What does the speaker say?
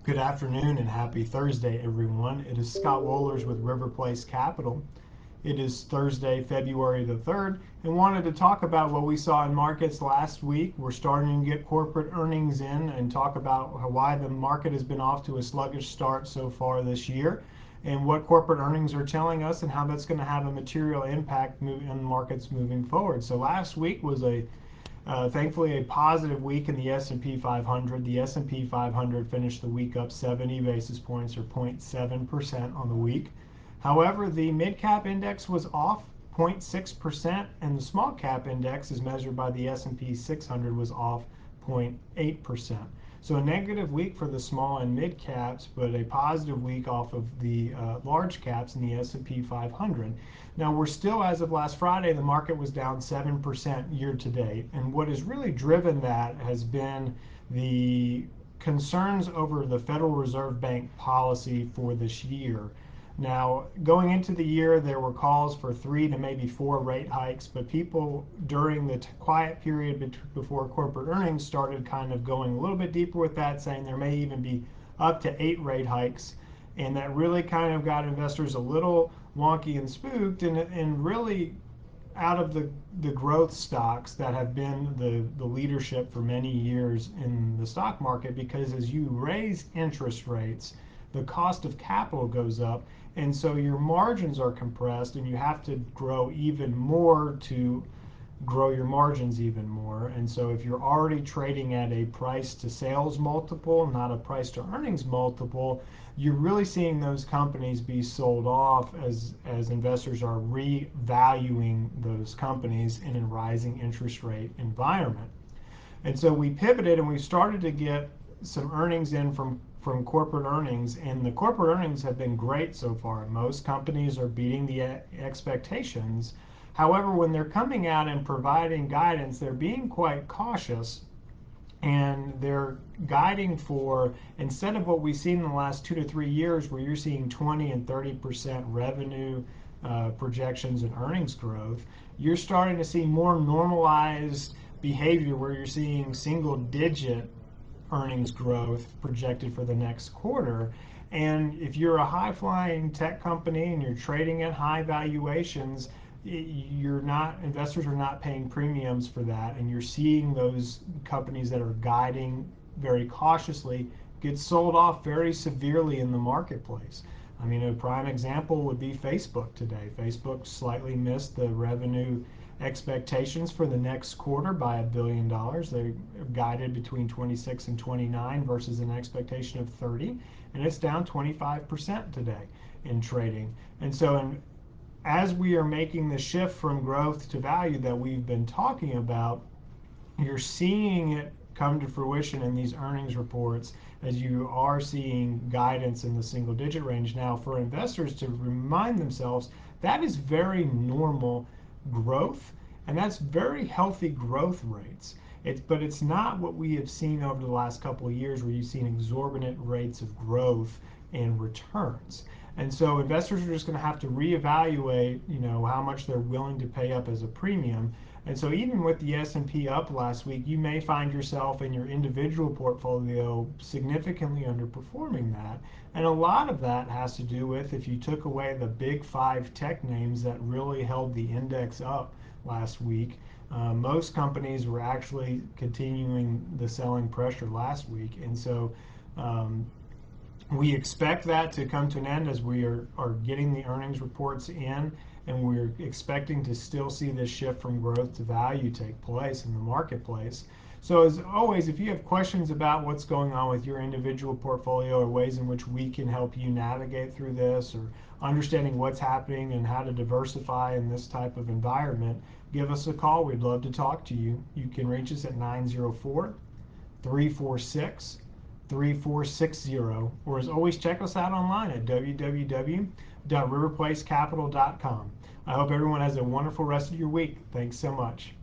Good afternoon and happy Thursday, everyone. It is Scott Wohlers with River Place Capital. It is Thursday, February the 3rd, and wanted to talk about what we saw in markets last week. We're starting to get corporate earnings in and talk about why the market has been off to a sluggish start so far this year and what corporate earnings are telling us and how that's going to have a material impact in markets moving forward. So last week was thankfully a positive week in the S&P 500. The S&P 500 finished the week up 70 basis points or 0.7% on the week. However, the mid-cap index was off 0.6% and the small cap index as measured by the S&P 600 was off 0.8%. So a negative week for the small and mid caps, but a positive week off of the large caps in the S&P 500. Now we're still, as of last Friday, the market was down 7% year to date. And what has really driven that has been the concerns over the Federal Reserve Bank policy for this year. Now, going into the year, there were calls for 3 to maybe 4 rate hikes, but people during the quiet period before corporate earnings started kind of going a little bit deeper with that, saying there may even be up to 8 rate hikes. And that really kind of got investors a little wonky and spooked, and really out of the growth stocks that have been the leadership for many years in the stock market, because as you raise interest rates, the cost of capital goes up, and so your margins are compressed and you have to grow even more to grow your margins even more. And so if you're already trading at a price to sales multiple, not a price to earnings multiple, you're really seeing those companies be sold off as investors are revaluing those companies in a rising interest rate environment. And so we pivoted and we started to get some earnings in from corporate earnings, and the corporate earnings have been great so far. Most companies are beating the expectations. However, when they're coming out and providing guidance, they're being quite cautious, and they're guiding for, instead of what we've seen in the last 2 to 3 years where you're seeing 20 and 30% revenue projections and earnings growth, you're starting to see more normalized behavior where you're seeing single digit earnings growth projected for the next quarter. And if you're a high flying tech company and you're trading at high valuations, investors are not paying premiums for that, and you're seeing those companies that are guiding very cautiously get sold off very severely in the marketplace. I mean, a prime example would be Facebook today. Facebook slightly missed the revenue expectations for the next quarter by $1 billion. They guided between 26 and 29 versus an expectation of 30, and it's down 25% today in trading. And so as we are making the shift from growth to value that we've been talking about, you're seeing it come to fruition in these earnings reports as you are seeing guidance in the single digit range. Now, for investors to remind themselves, that is very normal growth, and that's very healthy growth rates. But it's not what we have seen over the last couple of years where you've seen exorbitant rates of growth and returns. And so investors are just going to have to reevaluate, how much they're willing to pay up as a premium. And so even with the S&P up last week, you may find yourself in your individual portfolio significantly underperforming that. And a lot of that has to do with if you took away the big 5 tech names that really held the index up last week. Most companies were actually continuing the selling pressure last week. And so we expect that to come to an end as we are getting the earnings reports in, and we're expecting to still see this shift from growth to value take place in the marketplace. So as always, if you have questions about what's going on with your individual portfolio or ways in which we can help you navigate through this, or understanding what's happening and how to diversify in this type of environment, give us a call. We'd love to talk to you. You can reach us at 904-346-3460, or as always, check us out online at www.riverplacecapital.com. I hope everyone has a wonderful rest of your week. Thanks so much.